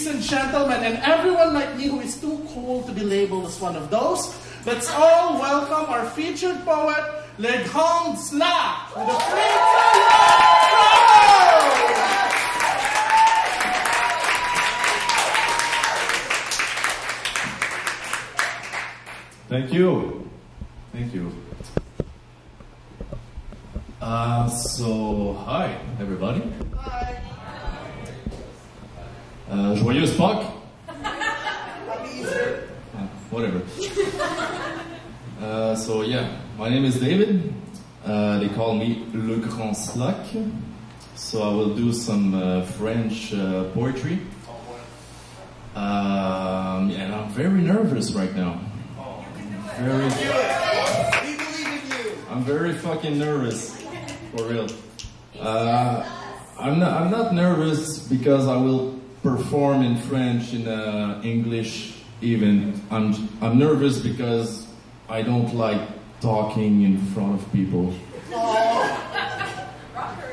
ladies and gentlemen, and everyone like me who is too cool to be labeled as one of those, let's all welcome our featured poet, Le Grand Slack, with a Thank you. Thank you. So, hi, everybody. Hi. Joyeuse Pâques. Happy Easter. Whatever. So, yeah, my name is David. They call me Le Grand Slack. So, I will do some French poetry. And I'm very nervous right now. I'm very fucking nervous, for real. I'm not nervous because I will perform in French in an English event. I'm nervous because I don't like talking in front of people.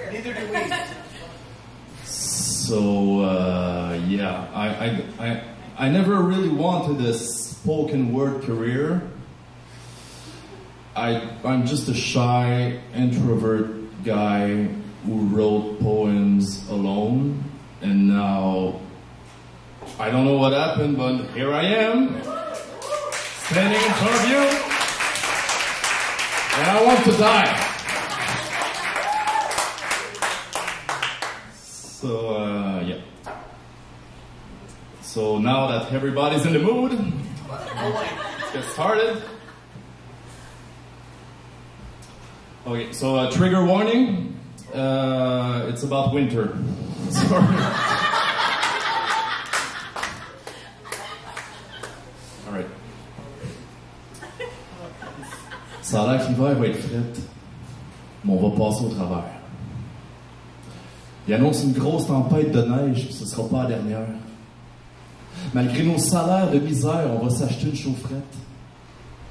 Neither do we. So yeah, I never really wanted a spoken word career. I'm just a shy, introvert guy who wrote poems alone, and now I don't know what happened, but here I am, standing in front of you, and I want to die. So, yeah. So now that everybody's in the mood, let's get started. Okay, so trigger warning, it's about winter. Sorry. Alright. Ça a l'air que l'hiver va être frette, mais on va passer au travers. Il annonce une grosse tempête de neige, puis ce sera pas la dernière. Malgré nos salaires de misère, on va s'acheter une chaufferette.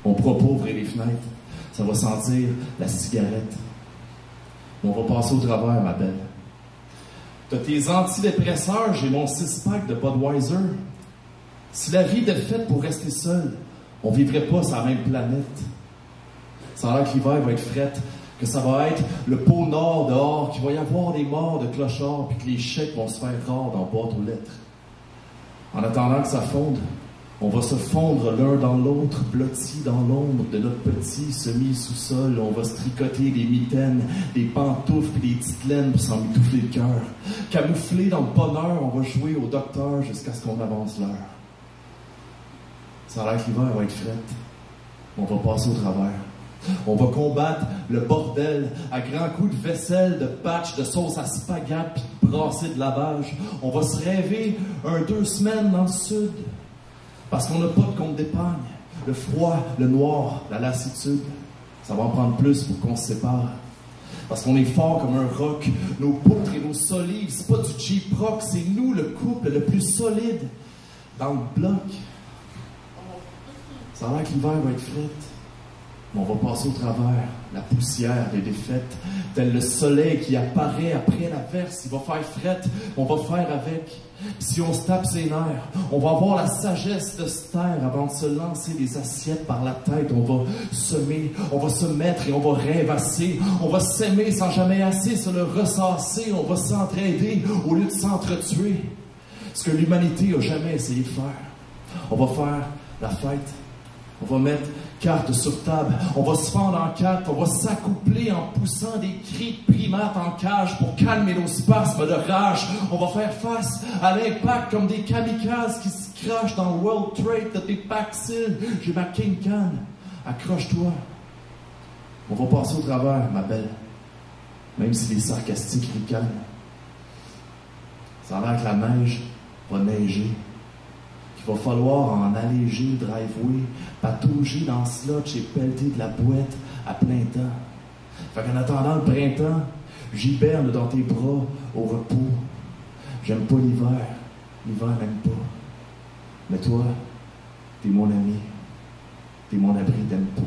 On pourra pas ouvrir les fenêtres. Ça va sentir la cigarette. On va passer au travers, ma belle. T'as tes antidépresseurs, j'ai mon 6-pack de Budweiser. Si la vie était faite pour rester seul, on vivrait pas sur la même planète. Ça a l'air que l'hiver va être frette, que ça va être le pôle Nord dehors, qu'il va y avoir des morts de clochards, puis que les chèques vont se faire rares dans boîte aux lettres. En attendant que ça fonde, on va se fondre l'un dans l'autre, blottis dans l'ombre de notre petit semi-sous-sol. On va se tricoter des mitaines, des pantoufles et des petites laines pour s'en mitoufler le cœur. Camouflé dans le bonheur, on va jouer au docteur jusqu'à ce qu'on avance l'heure. Ça a l'air que l'hiver va être frette. On va passer au travers. On va combattre le bordel à grands coups de vaisselle, de patch, de sauce à spaghetti puis de brassée de lavage. On va se rêver 2 semaines dans le sud. Parce qu'on n'a pas de compte d'épargne. Le froid, le noir, la lassitude, ça va en prendre plus pour qu'on se sépare. Parce qu'on est fort comme un roc. Nos poutres et nos solives, c'est pas du cheap rock, c'est nous le couple le plus solide dans le bloc. Ça a l'air que l'hiver va être frette. Mais on va passer au travers, la poussière des défaites, tel le soleil qui apparaît après l'averse. Il va faire frette, on va faire avec. Puis si on se tape ses nerfs, on va avoir la sagesse de se taire avant de se lancer des assiettes par la tête. On va semer, on va se mettre et on va rêvasser. On va s'aimer sans jamais assez se le ressasser. On va s'entraider au lieu de s'entretuer. Ce que l'humanité a jamais essayé de faire. On va faire la fête. On va mettre carte sur table, on va se fendre en 4, on va s'accoupler en poussant des cris de primates en cage pour calmer nos spasmes de rage. On va faire face à l'impact comme des kamikazes qui se crachent dans le World Trade de tes Paxil. J'ai ma King Can, accroche-toi. On va passer au travers, ma belle, même si les sarcastiques ricanent. Ça a l'air que la neige va neiger. Il va falloir en alléger le driveway, patauger dans le slotch et pelleter de la boîte à plein temps. Fait qu'en attendant le printemps, j'hiberne dans tes bras au repos. J'aime pas l'hiver, l'hiver n'aime pas. Mais toi, t'es mon ami, t'es mon abri d'impôt.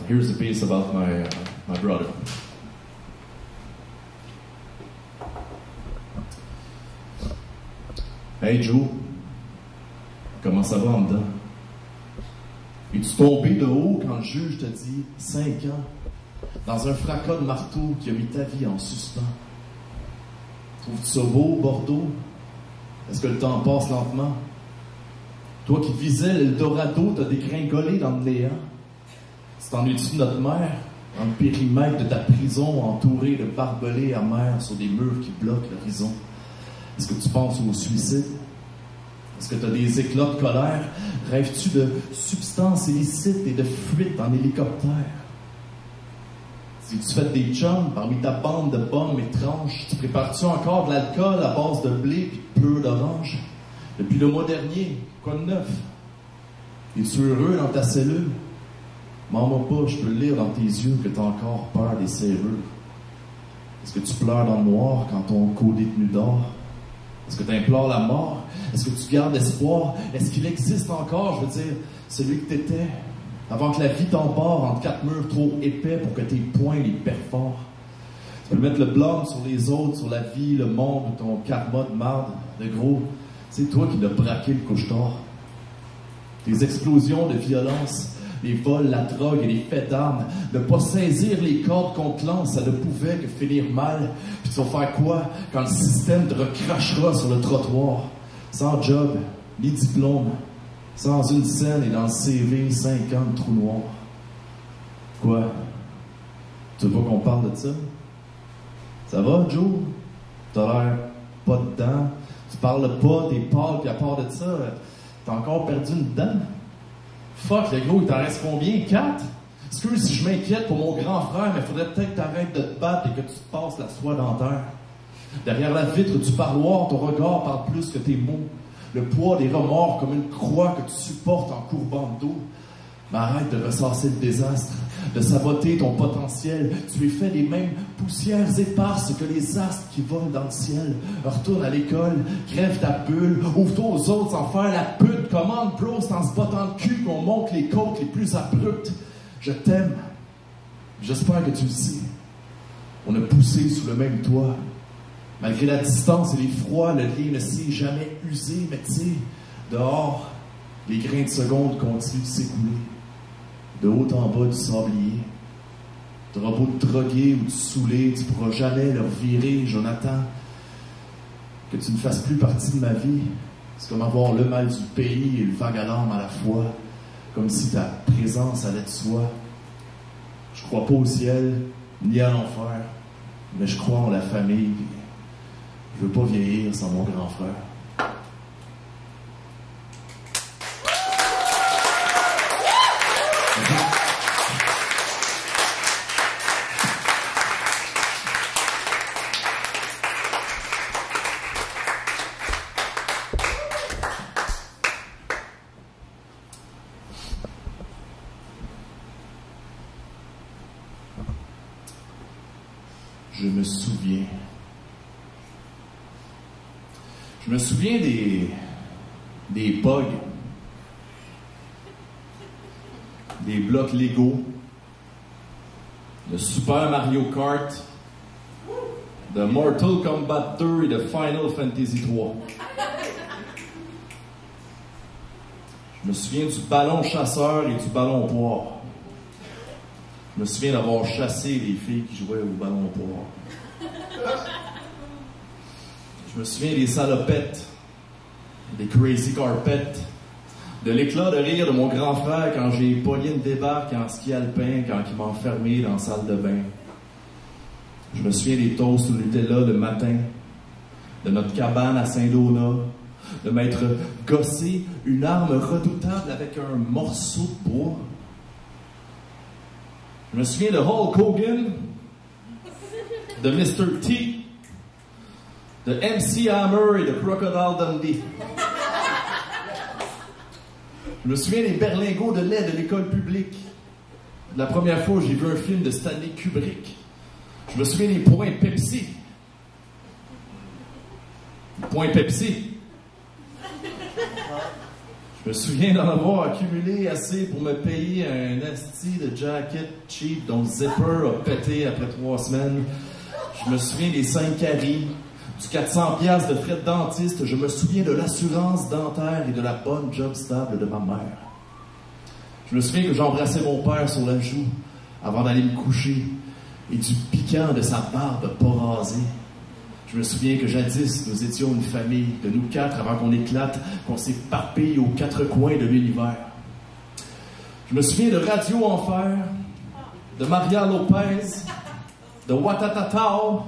here's a piece about my brother. Hey Joe, comment ça va en dedans? Es-tu tombé de haut quand le juge te dit 5 ans dans un fracas de marteau qui a mis ta vie en suspens? Trouves-tu ça beau, Bordeaux? Est-ce que le temps passe lentement? Toi qui visais l'Eldorado, t'as dégringolé dans le néant. Tu t'ennuies-tu de notre mère, dans le périmètre de ta prison, entouré de barbelés amers sur des murs qui bloquent l'horizon? Est-ce que tu penses au suicide? Est-ce que tu as des éclats de colère? Rêves-tu de substances illicites et de fuites en hélicoptère? Si tu fais des chums parmi ta bande de pommes étranges, tu prépares-tu encore de l'alcool à base de blé et de pleurs d'orange? Depuis le mois dernier, quoi de neuf? Es-tu heureux dans ta cellule? Mens-moi pas, je peux lire dans tes yeux que tu as encore peur des serrures. Est-ce que tu pleures dans le noir quand ton co-détenu dort? Est-ce que tu implores la mort? Est-ce que tu gardes espoir? Est-ce qu'il existe encore, je veux dire, celui que tu étais, avant que la vie t'embarre entre 4 murs trop épais pour que tes poings les perforent? Tu peux mettre le blâme sur les autres, sur la vie, le monde ou ton karma de marde. De gros, c'est toi qui l'as braqué le couche-tard. Tes explosions de violence, les vols, la drogue et les faits d'armes, de pas saisir les cordes qu'on te lance, ça ne pouvait que finir mal. Puis tu vas faire quoi quand le système te recrachera sur le trottoir? Sans job, ni diplôme, sans une scène et dans le CV, 5 ans de trou noir. Quoi? Tu veux pas qu'on parle de ça? Ça va, Joe? T'as l'air pas dedans. Tu parles pas, t'es pâle, puis à part de ça, t'as encore perdu une dent. Fuck, le gros, il t'en reste combien? 4? Excuse si je m'inquiète pour mon grand frère, mais faudrait peut-être que t'arrêtes de te battre et que tu te passes la soie dentaire. Derrière la vitre du parloir, ton regard parle plus que tes mots. Le poids des remords comme une croix que tu supportes en courbant le dos. Mais arrête de ressasser le désastre, de saboter ton potentiel. Tu es fait des mêmes poussières éparses que les astres qui volent dans le ciel. Retourne à l'école, crève ta bulle, ouvre-toi aux autres sans faire la pute. Commande pro, c'est en se bottant le cul qu'on monte les côtes les plus abruptes. Je t'aime. J'espère que tu le sais. On a poussé sous le même toit. Malgré la distance et les froids, le lien ne s'est jamais usé. Mais tu sais, dehors, les grains de seconde continuent de s'écouler. De haut en bas du sablier. T'auras beau te droguer ou te saouler, tu pourras jamais leur virer, Jonathan. Que tu ne fasses plus partie de ma vie, c'est comme avoir le mal du pays et le vague à l'âme à la fois. Comme si ta présence allait de soi. Je crois pas au ciel, ni à l'enfer, mais je crois en la famille. Je veux pas vieillir sans mon grand frère. Je me souviens des POG, des blocs Lego, de Super Mario Kart, de Mortal Kombat 2 et de Final Fantasy 3. Je me souviens du ballon chasseur et du ballon poire. Je me souviens d'avoir chassé les filles qui jouaient au ballon poire. Je me souviens des salopettes, des crazy carpets, de l'éclat de rire de mon grand frère quand j'ai pogné une débarque en ski alpin quand il m'a enfermé dans la salle de bain. Je me souviens des toasts au Nutella le matin, de notre cabane à Saint-Donat, de m'être gossé une arme redoutable avec un morceau de bois. Je me souviens de Hulk Hogan, de Mr. T, de MC Hammer et de Crocodile Dundee. Je me souviens des berlingots de lait de l'école publique. La première fois où j'ai vu un film de Stanley Kubrick. Je me souviens des points Pepsi. Les points Pepsi. Je Je me souviens d'en avoir accumulé assez pour me payer un asti de jacket cheap dont le zipper a pété après 3 semaines. Je me souviens des 5 caries, du 400$ de frais de dentiste. Je me souviens de l'assurance dentaire et de la bonne job stable de ma mère. Je me souviens que j'embrassais mon père sur la joue avant d'aller me coucher et du piquant de sa barbe pas rasée. Je me souviens que jadis, nous étions une famille de nous 4 avant qu'on éclate, qu'on s'éparpille aux 4 coins de l'univers. Je me souviens de Radio Enfer, de Maria Lopez, de Watatatao,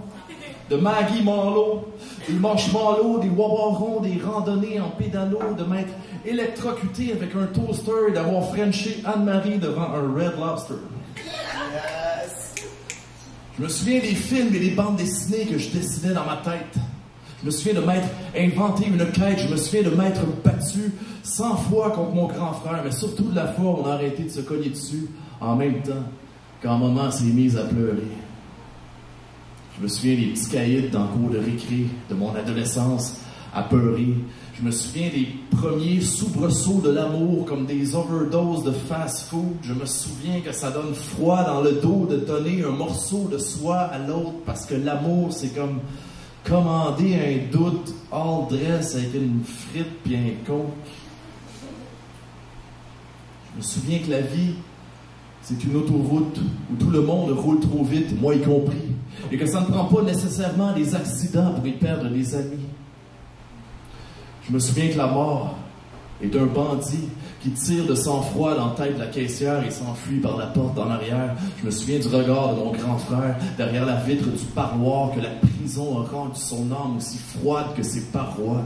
de Maggie Marlowe, des marshmallows, des wawarons, des randonnées en pédalo, de m'être électrocuté avec un toaster et d'avoir frenché Anne-Marie devant un Red Lobster. Je me souviens des films et des bandes dessinées que je dessinais dans ma tête. Je me souviens de m'être inventé une quête. Je me souviens de m'être battu 100 fois contre mon grand frère, mais surtout de la fois où on a arrêté de se cogner dessus en même temps, quand maman s'est mise à pleurer. Je me souviens des petits caïds dans le cours de récré, de mon adolescence à peurer. Je me souviens des premiers soubresauts de l'amour comme des overdoses de fast-food. Je me souviens que ça donne froid dans le dos de donner un morceau de soi à l'autre parce que l'amour, c'est comme commander un doute all dress avec une frite puis un coke. Je me souviens que la vie, c'est une autoroute où tout le monde roule trop vite, moi y compris, et que ça ne prend pas nécessairement des accidents pour y perdre des amis. Je me souviens que la mort est un bandit qui tire de sang-froid dans la tête de la caissière et s'enfuit par la porte en arrière. Je me souviens du regard de mon grand frère derrière la vitre du parloir, que la prison a rendu son âme aussi froide que ses parois.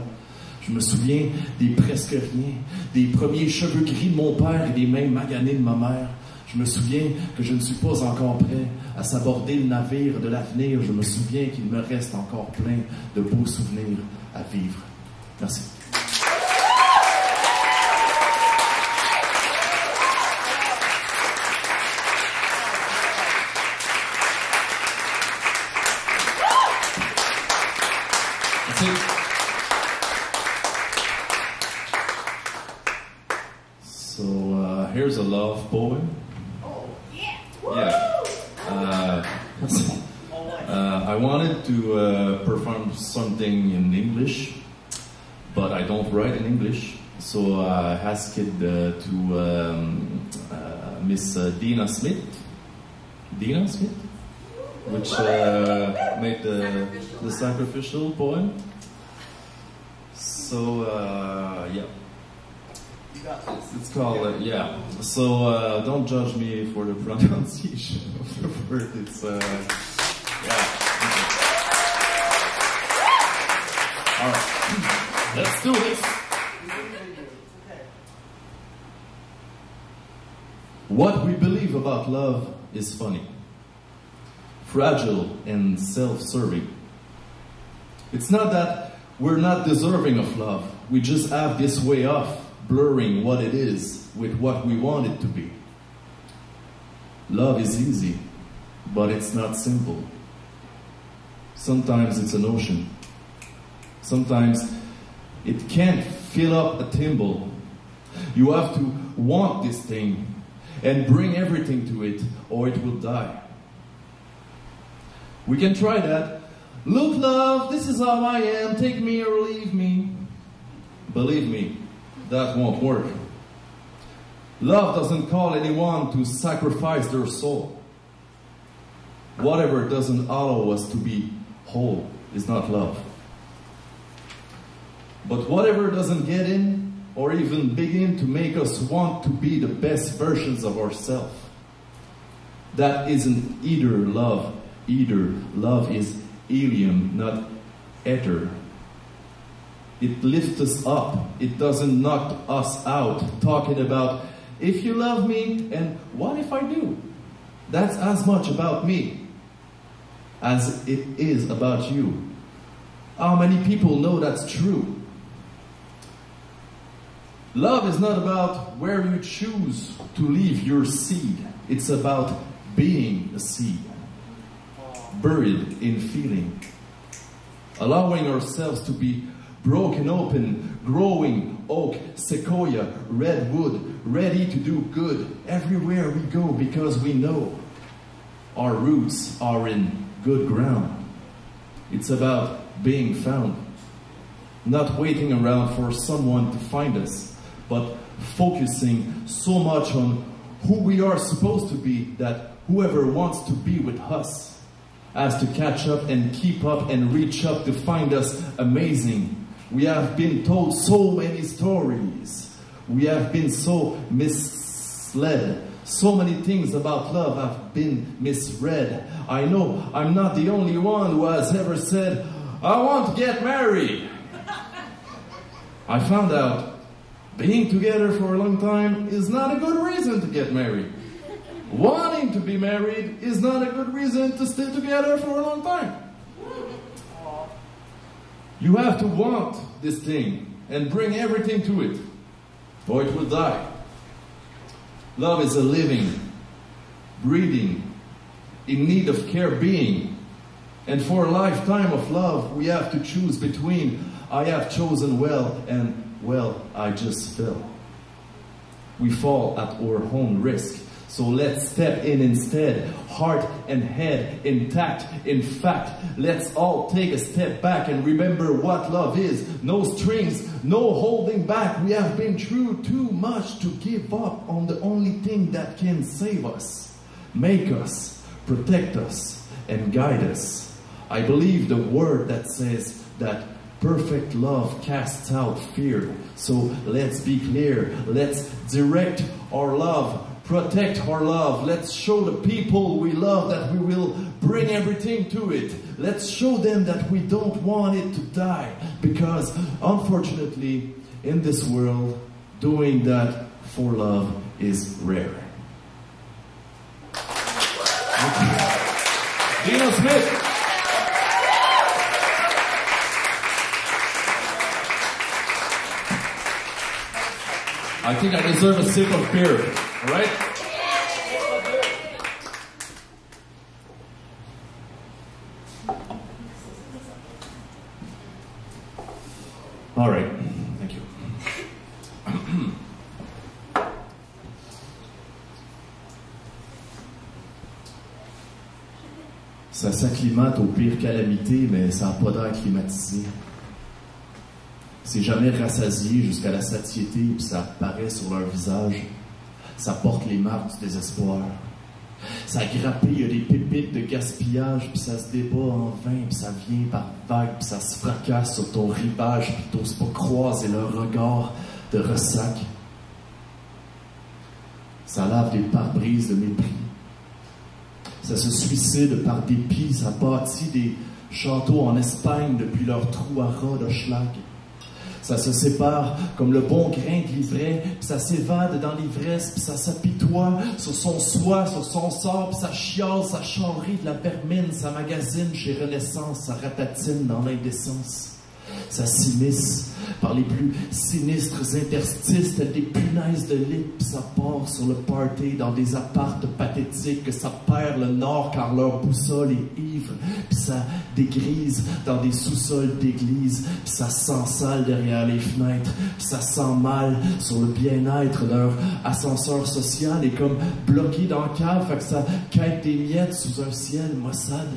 Je me souviens des presque rien, des premiers cheveux gris de mon père et des mains maganées de ma mère. Je me souviens que je ne suis pas encore prêt à s'aborder le navire de l'avenir. Je me souviens qu'il me reste encore plein de beaux souvenirs à vivre. Merci. So here's a love poem. Oh, yeah. Yeah. I wanted to perform something in English, but I don't write in English, so I asked it to Miss Dina Smith, which made the sacrificial poem. So yeah. It's called, yeah. So don't judge me for the pronunciation of the word. It's, yeah. All right. Let's do this. What we believe about love is funny, fragile, and self-serving. It's not that we're not deserving of love. We just have this way of blurring what it is with what we want it to be. Love is easy, but it's not simple. Sometimes it's an ocean. Sometimes it can't fill up a thimble. You have to want this thing and bring everything to it, or it will die. We can try that. Look, love, this is how I am. Take me or leave me. Believe me, that won't work. Love doesn't call anyone to sacrifice their soul. Whatever doesn't allow us to be whole is not love. But whatever doesn't get in or even begin to make us want to be the best versions of ourselves, that isn't either love. Either love is helium, not ether. It lifts us up. It doesn't knock us out. Talking about, if you love me, and what if I do? That's as much about me as it is about you. How many people know that's true? Love is not about where you choose to leave your seed. It's about being a seed, buried in feeling, allowing ourselves to be broken open, growing oak, sequoia, redwood, ready to do good everywhere we go because we know our roots are in good ground. It's about being found, not waiting around for someone to find us, but focusing so much on who we are supposed to be that whoever wants to be with us has to catch up and keep up and reach up to find us amazing. We have been told so many stories. We have been so misled. So many things about love have been misread. I know I'm not the only one who has ever said, I want to get married. I found out being together for a long time is not a good reason to get married. Wanting to be married is not a good reason to stay together for a long time. You have to want this thing and bring everything to it, or it will die. Love is a living, breathing, in need of care being. And for a lifetime of love, we have to choose between I have chosen well and well, I just fell. We fall at our own risk. So let's step in instead, heart and head intact. In fact, let's all take a step back and remember what love is. No strings, no holding back. We have been through too much to give up on the only thing that can save us, make us, protect us, and guide us. I believe the word that says that perfect love casts out fear. So let's be clear. Let's direct our love. Protect our love. Let's show the people we love that we will bring everything to it. Let's show them that we don't want it to die. Because unfortunately, in this world, doing that for love is rare. Dino Smith. I think I deserve a sip of beer, all right? All right, thank you. Ça s'acclimate aux pires calamités, mais ça n'a pas d'air climatisé. C'est jamais rassasié jusqu'à la satiété, puis ça apparaît sur leur visage. Ça porte les marques du désespoir. Ça a grappé, il y a des pépites de gaspillage, puis ça se débat en vain, puis ça vient par vagues, puis ça se fracasse sur ton rivage, puis t'oses pas croiser leur regard de ressac. Ça lave des pare-brises de mépris. Ça se suicide par dépit, ça bâtit des châteaux en Espagne depuis leur trou à ras de schlag. Ça se sépare comme le bon grain de l'ivraie, puis ça s'évade dans l'ivresse, puis ça s'apitoie sur son soi, sur son sort, puis ça chiale, ça charrie de la vermine, ça magasine chez Renaissance, ça ratatine dans l'indécence. Ça s'immisce par les plus sinistres interstices, tels des punaises de lit, puis ça part sur le party dans des appartes pathétiques, que ça perd le nord car leur boussole est ivre, puis ça dégrise dans des sous-sols d'église, puis ça sent sale derrière les fenêtres, puis ça sent mal sur le bien-être. Leur ascenseur social est comme bloqué dans le cave, fait que ça quête des miettes sous un ciel maussade.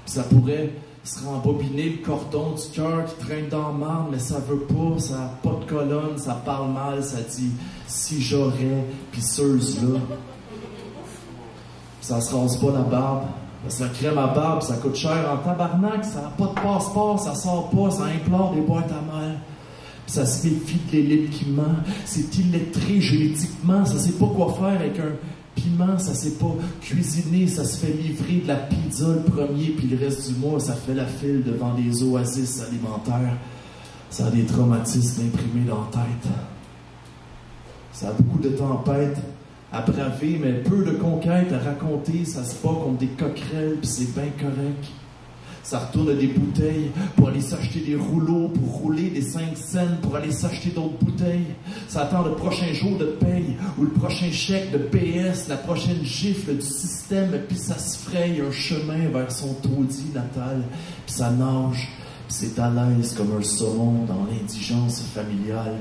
Puis ça pourrait se rembobiner le cordon du cœur qui traîne dans le marbre, mais ça veut pas, ça n'a pas de colonne, ça parle mal, ça dit « si j'aurais, pisseuse là ». Ça se rase pas la barbe, ça crème à barbe, ça coûte cher en tabarnak, ça n'a pas de passeport, ça sort pas, ça implore des boîtes à mal. Puis ça se méfie de l'élite qui ment, c'est illettré juridiquement, ça sait pas quoi faire avec un piment, ça sait pas cuisiner, ça se fait livrer de la pizza le premier, puis le reste du mois, ça fait la file devant des oasis alimentaires. Ça a des traumatismes imprimés dans la tête. Ça a beaucoup de tempêtes à braver, mais peu de conquêtes à raconter. Ça se bat contre des coquerelles, puis c'est bien correct. Ça retourne des bouteilles pour aller s'acheter des rouleaux, pour rouler des 5 cents, pour aller s'acheter d'autres bouteilles. Ça attend le prochain jour de paye ou le prochain chèque de PS, la prochaine gifle du système, puis ça se fraye un chemin vers son taudis natal. Puis ça nage, C'est à l'aise comme un saumon dans l'indigence familiale.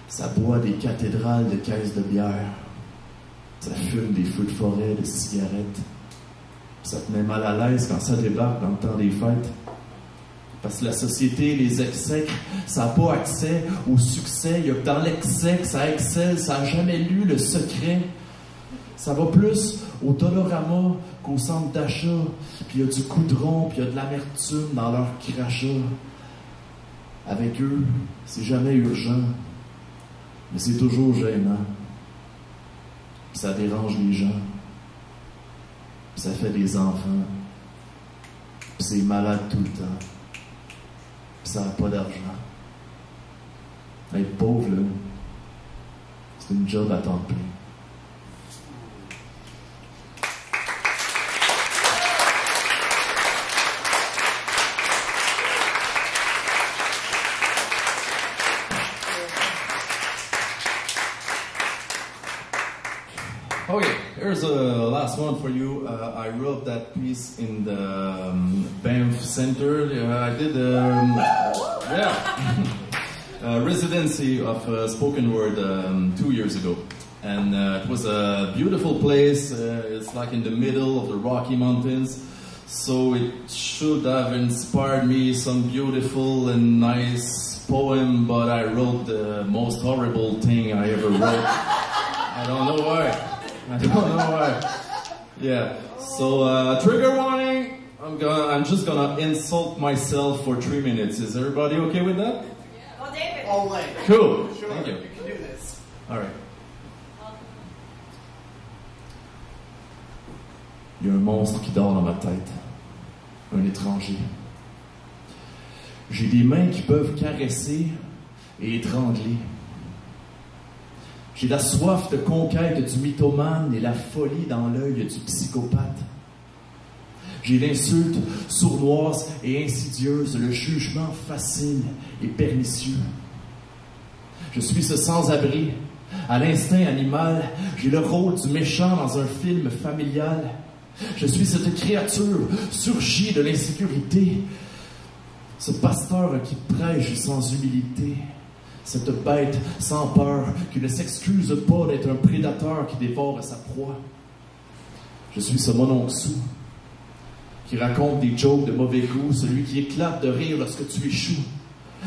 Ça boit des cathédrales de caisses de bière. Ça fume des feux de forêt, de cigarettes. Ça te met mal à l'aise quand ça débarque dans le temps des fêtes. Parce que la société les exècre, ça n'a pas accès au succès. Il y a que dans l'excès que ça excelle, ça n'a jamais lu le secret. Ça va plus au Dolorama qu'au centre d'achat. Puis il y a du coudron, puis il y a de l'amertume dans leur crachat. Avec eux, c'est jamais urgent, mais c'est toujours gênant. Puis ça dérange les gens. Puis ça fait des enfants. Puis c'est malade tout le temps. Puis ça n'a pas d'argent. Être pauvre, là, c'est une job à temps plein. Okay, here's a last one for you. I wrote that piece in the Banff Center. I did a residency of spoken word 2 years ago. And it was a beautiful place. It's like in the middle of the Rocky Mountains. So it should have inspired me some beautiful and nice poem, but I wrote the most horrible thing I ever wrote. I don't know why. I don't know why. Yeah. So trigger warning. I'm just gonna insult myself for 3 minutes. Is everybody okay with that? Well, David. All right. Cool. Sure, Thank you. you can do this. All right. Il y a un monstre qui dort dans ma tête. Un étranger. J'ai des mains qui peuvent caresser et étrangler. J'ai la soif de conquête du mythomane et la folie dans l'œil du psychopathe. J'ai l'insulte sournoise et insidieuse, le jugement facile et pernicieux. Je suis ce sans-abri. À l'instinct animal, j'ai le rôle du méchant dans un film familial. Je suis cette créature surgie de l'insécurité. Ce pasteur qui prêche sans humilité. Cette bête sans peur qui ne s'excuse pas d'être un prédateur qui dévore sa proie. Je suis ce mononcle-sou qui raconte des jokes de mauvais goût, celui qui éclate de rire lorsque tu échoues.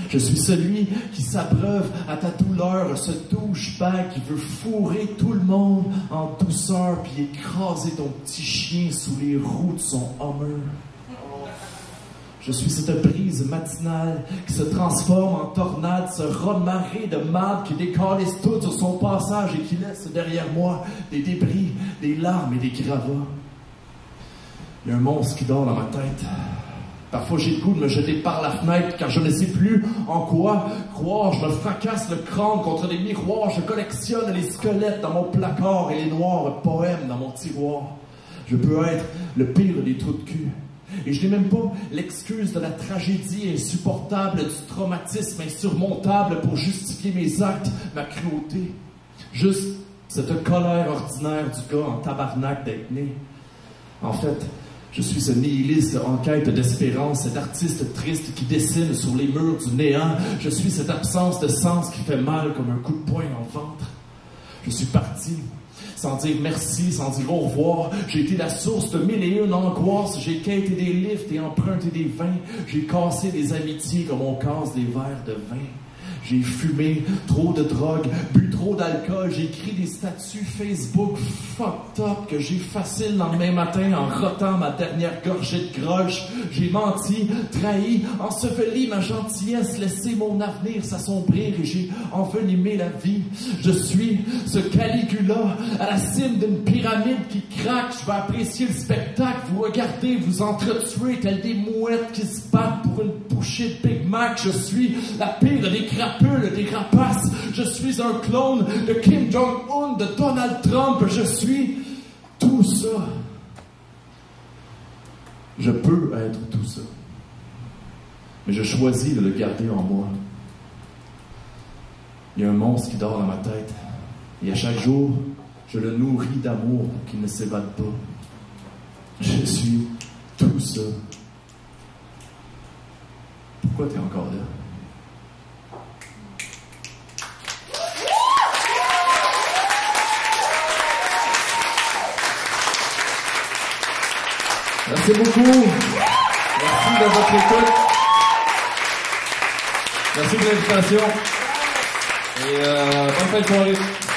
Je suis celui qui s'abreuve à ta douleur, ce douchebag qui veut fourrer tout le monde en douceur puis écraser ton petit chien sous les roues de son Hummer. Je suis cette brise matinale qui se transforme en tornade, ce raz-de-marée de marde qui décalisse tout sur son passage et qui laisse derrière moi des débris, des larmes et des gravats. Il y a un monstre qui dort dans ma tête. Parfois j'ai le goût de me jeter par la fenêtre car je ne sais plus en quoi croire. Je me fracasse le crâne contre des miroirs. Je collectionne les squelettes dans mon placard et les noirs poèmes dans mon tiroir. Je peux être le pire des trous de cul. Et je n'ai même pas l'excuse de la tragédie insupportable, du traumatisme insurmontable pour justifier mes actes, ma cruauté. Juste cette colère ordinaire du gars en tabarnak d'être né. En fait, je suis ce nihiliste en quête d'espérance, cet artiste triste qui dessine sur les murs du néant. Je suis cette absence de sens qui fait mal comme un coup de poing dans le ventre. Je suis parti. Sans dire merci, sans dire au revoir. J'ai été la source de 1001 angoisses. J'ai quêté des lifts et emprunté des vins. J'ai cassé des amitiés comme on casse des verres de vin. J'ai fumé trop de drogue, bu trop d'alcool. J'ai écrit des statuts Facebook fucked up que j'ai effacé le lendemain matin en rotant ma dernière gorgée de groche. J'ai menti, trahi, enseveli ma gentillesse, laissé mon avenir s'assombrir et j'ai envenimé la vie. Je suis ce Caligula à la cime d'une pyramide qui craque. Je vais apprécier le spectacle, vous regardez, vous entretuer tels des mouettes qui se battent pour une bouchée de Big Mac. Je suis la pire des crapules, des rapaces. Je suis un clone de Kim Jong-un, de Donald Trump. Je suis tout ça. Je peux être tout ça. Mais je choisis de le garder en moi. Il y a un monstre qui dort dans ma tête. Et à chaque jour, je le nourris d'amour pour qu'il ne s'évade pas. Je suis tout ça. Pourquoi tu es encore là? Merci beaucoup. Merci de votre écoute. Merci de l'invitation. Et bonne fin de soirée.